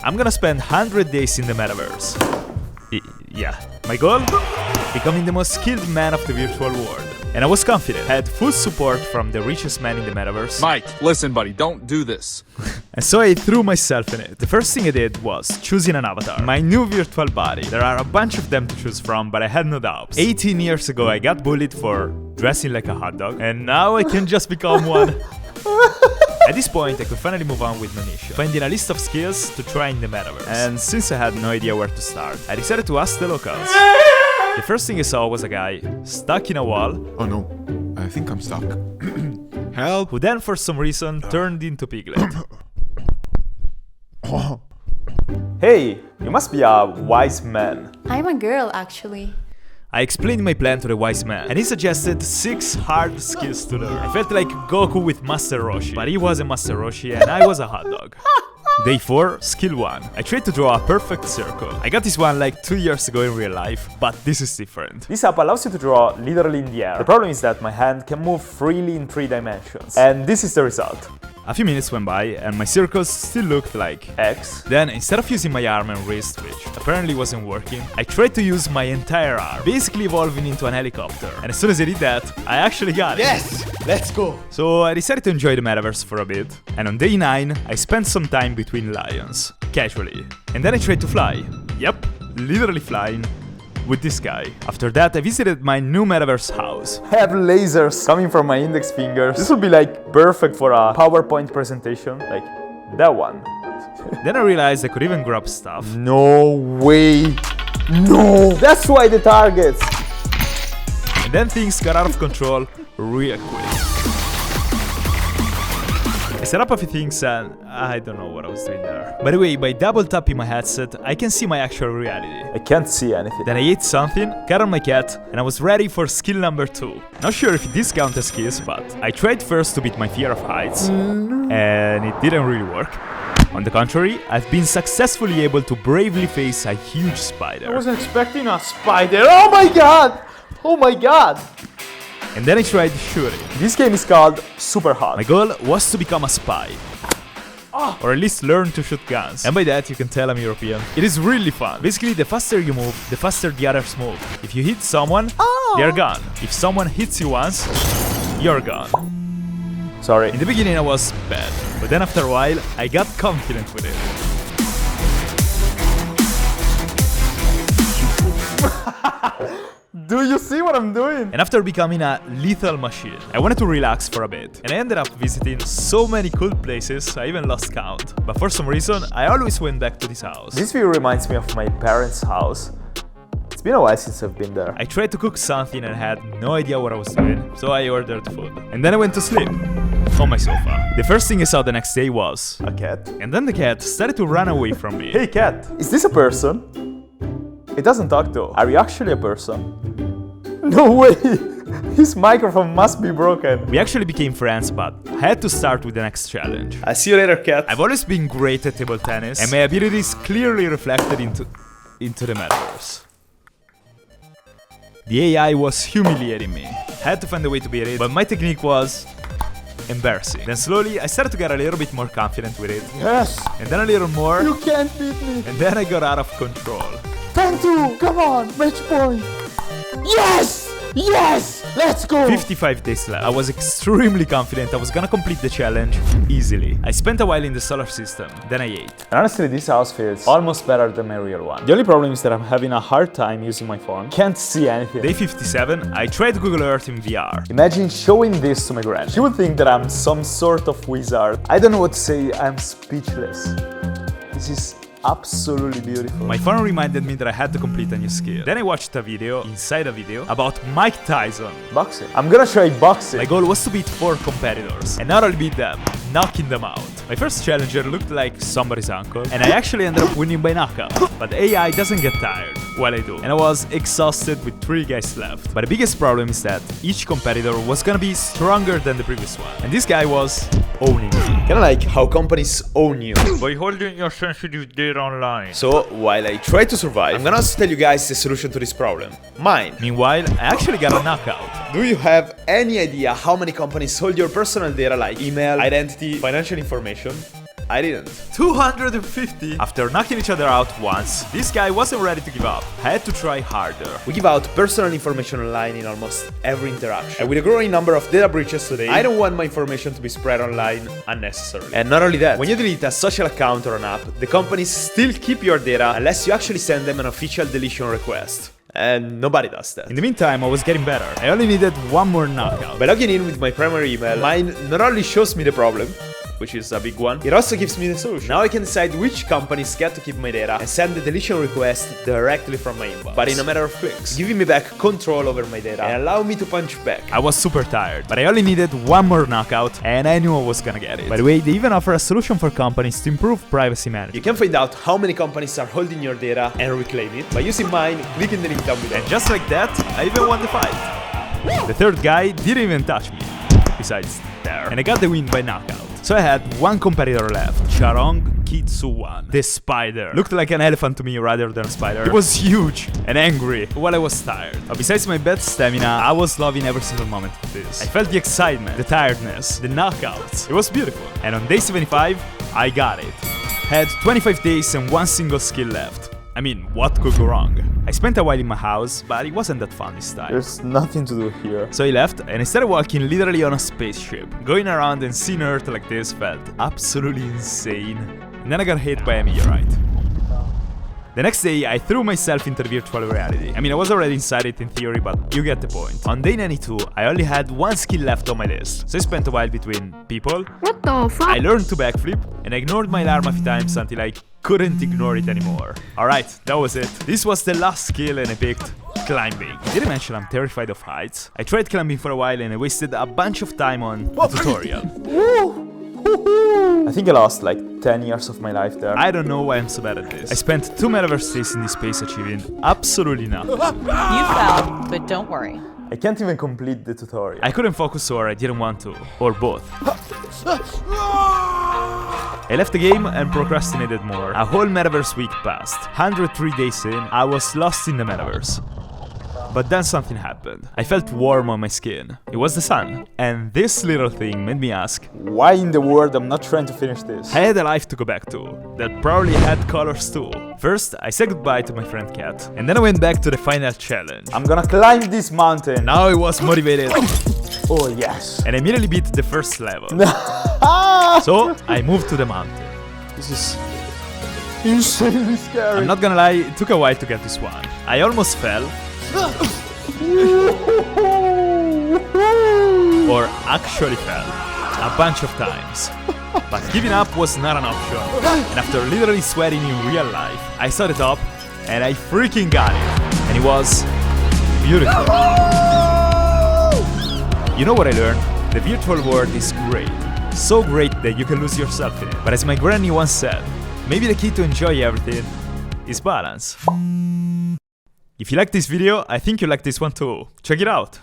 I'm gonna spend 100 days in the metaverse. Yeah. My goal? Becoming the most skilled man of the virtual world. And I was confident. I had full support from the richest man in the metaverse. Mike, listen buddy, don't do this. And so I threw myself in it. The first thing I did was choosing an avatar. My new virtual body. There are a bunch of them to choose from, but I had no doubts. 18 years ago I got bullied for dressing like a hot dog, and now I can just become one. At this point, I could finally move on with my mission, finding a list of skills to try in the metaverse. And since I had no idea where to start, I decided to ask the locals. The first thing I saw was a guy stuck in a wall. Oh no, I think I'm stuck. Help! Who then for some reason turned into Piglet. Hey, you must be a wise man. I'm a girl, actually. I explained my plan to the wise man, and he suggested 6 hard skills to learn. I felt like Goku with Master Roshi, but he was a Master Roshi and I was a hot dog. Day 4, skill 1. I tried to draw a perfect circle. I got this one like 2 years ago in real life, but this is different. This app allows you to draw literally in the air. The problem is that my hand can move freely in 3 dimensions. And this is the result. A few minutes went by and my circles still looked like X. Then instead of using my arm and wrist, which apparently wasn't working, I tried to use my entire arm, basically evolving into an helicopter. And as soon as I did that, I actually got it. Yes! Let's go! So I decided to enjoy the metaverse for a bit. And on day 9, I spent some time between lions, casually. And then I tried to fly. Yep, literally flying. With this guy. After that, I visited my new Metaverse house. I have lasers coming from my index fingers. This would be like perfect for a PowerPoint presentation, like that one. Then I realized I could even grab stuff. No way! No! That's why the targets! And then things got out of control real quick. I set up a few things and I don't know what I was doing there. By the way, by double tapping my headset, I can see my actual reality. I can't see anything. Then I ate something, got on my cat, and I was ready for skill number 2. Not sure if this counts as skills, but I tried first to beat my fear of heights, and it didn't really work. On the contrary, I've been successfully able to bravely face a huge spider. I wasn't expecting a spider. Oh my god! Oh my god! And then I tried shooting. This game is called Super Hot. My goal was to become a spy. Or at least learn to shoot guns. And by that you can tell I'm European. It is really fun. Basically, the faster you move, the faster the others move. If you hit someone, they're gone. If someone hits you once, you're gone. Sorry. In the beginning I was bad, but then after a while I got confident with it. Do you see what I'm doing? And after becoming a lethal machine, I wanted to relax for a bit. And I ended up visiting so many cool places, I even lost count. But for some reason, I always went back to this house. This view reminds me of my parents' house. It's been a while since I've been there. I tried to cook something and had no idea what I was doing, so I ordered food. And then I went to sleep. On my sofa. The first thing I saw the next day was a cat. And then the cat started to run away from me. Hey cat, is this a person? It doesn't talk though. Are you actually a person? No way! His microphone must be broken. We actually became friends, but I had to start with the next challenge. I'll see you later, cat. I've always been great at table tennis, and my abilities clearly reflected into the metaverse. The AI was humiliating me. I had to find a way to beat it, but my technique was embarrassing. Then slowly, I started to get a little bit more confident with it. Yes! And then a little more. You can't beat me! And then I got out of control. 10-2! Come on! Match point! Yes! Yes! Let's go! 55 days left. I was extremely confident I was gonna complete the challenge easily. I spent a while in the solar system, then I ate. And honestly, this house feels almost better than my real one. The only problem is that I'm having a hard time using my phone. Can't see anything. Day 57, I tried Google Earth in VR. Imagine showing this to my grand. She would think that I'm some sort of wizard. I don't know what to say, I'm speechless. This is absolutely beautiful. My phone reminded me that I had to complete a new skill. Then I watched a video, inside a video, about Mike Tyson. Boxing. I'm gonna try boxing. My goal was to beat 4 competitors. And not only beat them, knocking them out. My first challenger looked like somebody's uncle, and I actually ended up winning by knockout. But AI doesn't get tired while I do. And I was exhausted with 3 guys left. But the biggest problem is that each competitor was gonna be stronger than the previous one. And this guy was owning me. Kinda like how companies own you by holding your sensitive data online. So while I try to survive, I'm gonna also tell you guys the solution to this problem. Mine. Meanwhile, I actually got a knockout. Do you have any idea how many companies hold your personal data like email, identity, financial information? I didn't. 250! After knocking each other out once, this guy wasn't ready to give up. I had to try harder. We give out personal information online in almost every interaction. And with a growing number of data breaches today, I don't want my information to be spread online unnecessarily. And not only that, when you delete a social account or an app, the companies still keep your data unless you actually send them an official deletion request. And nobody does that. In the meantime, I was getting better. I only needed one more knockout. By logging in with my primary email, mine not only shows me the problem, which is a big one, it also gives me the solution. Now I can decide which companies get to keep my data and send the deletion request directly from my inbox, but in a matter of clicks, giving me back control over my data and allow me to punch back. I was super tired, but I only needed one more knockout and I knew I was gonna get it. By the way, they even offer a solution for companies to improve privacy management. You can find out how many companies are holding your data and reclaim it by using mine, clicking the link down below. And just like that, I even won the fight. The third guy didn't even touch me, besides there, and I got the win by knockout. So I had one competitor left, Charong Kitsuwan. The spider. Looked like an elephant to me rather than a spider. It was huge and angry while I was tired. But besides my bad stamina, I was loving every single moment of this. I felt the excitement, the tiredness, the knockouts. It was beautiful. And on day 75, I got it. Had 25 days and one single skill left. I mean, what could go wrong? I spent a while in my house, but it wasn't that fun this time. There's nothing to do here. So I left and I started walking literally on a spaceship. Going around and seeing Earth like this felt absolutely insane. And then I got hit by a meteorite. The next day, I threw myself into the virtual reality. I mean, I was already inside it in theory, but you get the point. On day 92, I only had one skill left on my list. So I spent a while between people. What the fuck? I learned to backflip and I ignored my alarm a few times until I couldn't ignore it anymore. Alright, that was it. This was the last skill and I picked climbing. Did I mention I'm terrified of heights? I tried climbing for a while and I wasted a bunch of time on the tutorial. I think I lost like 10 years of my life there. I don't know why I'm so bad at this. I spent 2 Metaverse days in this space achieving absolutely nothing. You fell, but don't worry. I can't even complete the tutorial. I couldn't focus or I didn't want to, or both. I left the game and procrastinated more. A whole Metaverse week passed. 103 days in, I was lost in the Metaverse. But then something happened. I felt warm on my skin. It was the sun. And this little thing made me ask, why in the world I'm not trying to finish this? I had a life to go back to, that probably had colors too. First, I said goodbye to my friend Kat, and then I went back to the final challenge. I'm gonna climb this mountain. Now I was motivated. Oh yes. And I immediately beat the first level. So, I moved to the mountain. This is insanely scary. I'm not gonna lie, it took a while to get this one. I almost fell. Or actually fell. A bunch of times. But giving up was not an option. And after literally sweating in real life, I saw the top and I freaking got it. And it was beautiful. You know what I learned? The virtual world is great. So great that you can lose yourself in it. But as my granny once said, maybe the key to enjoy everything is balance. If you like this video, I think you like this one too. Check it out!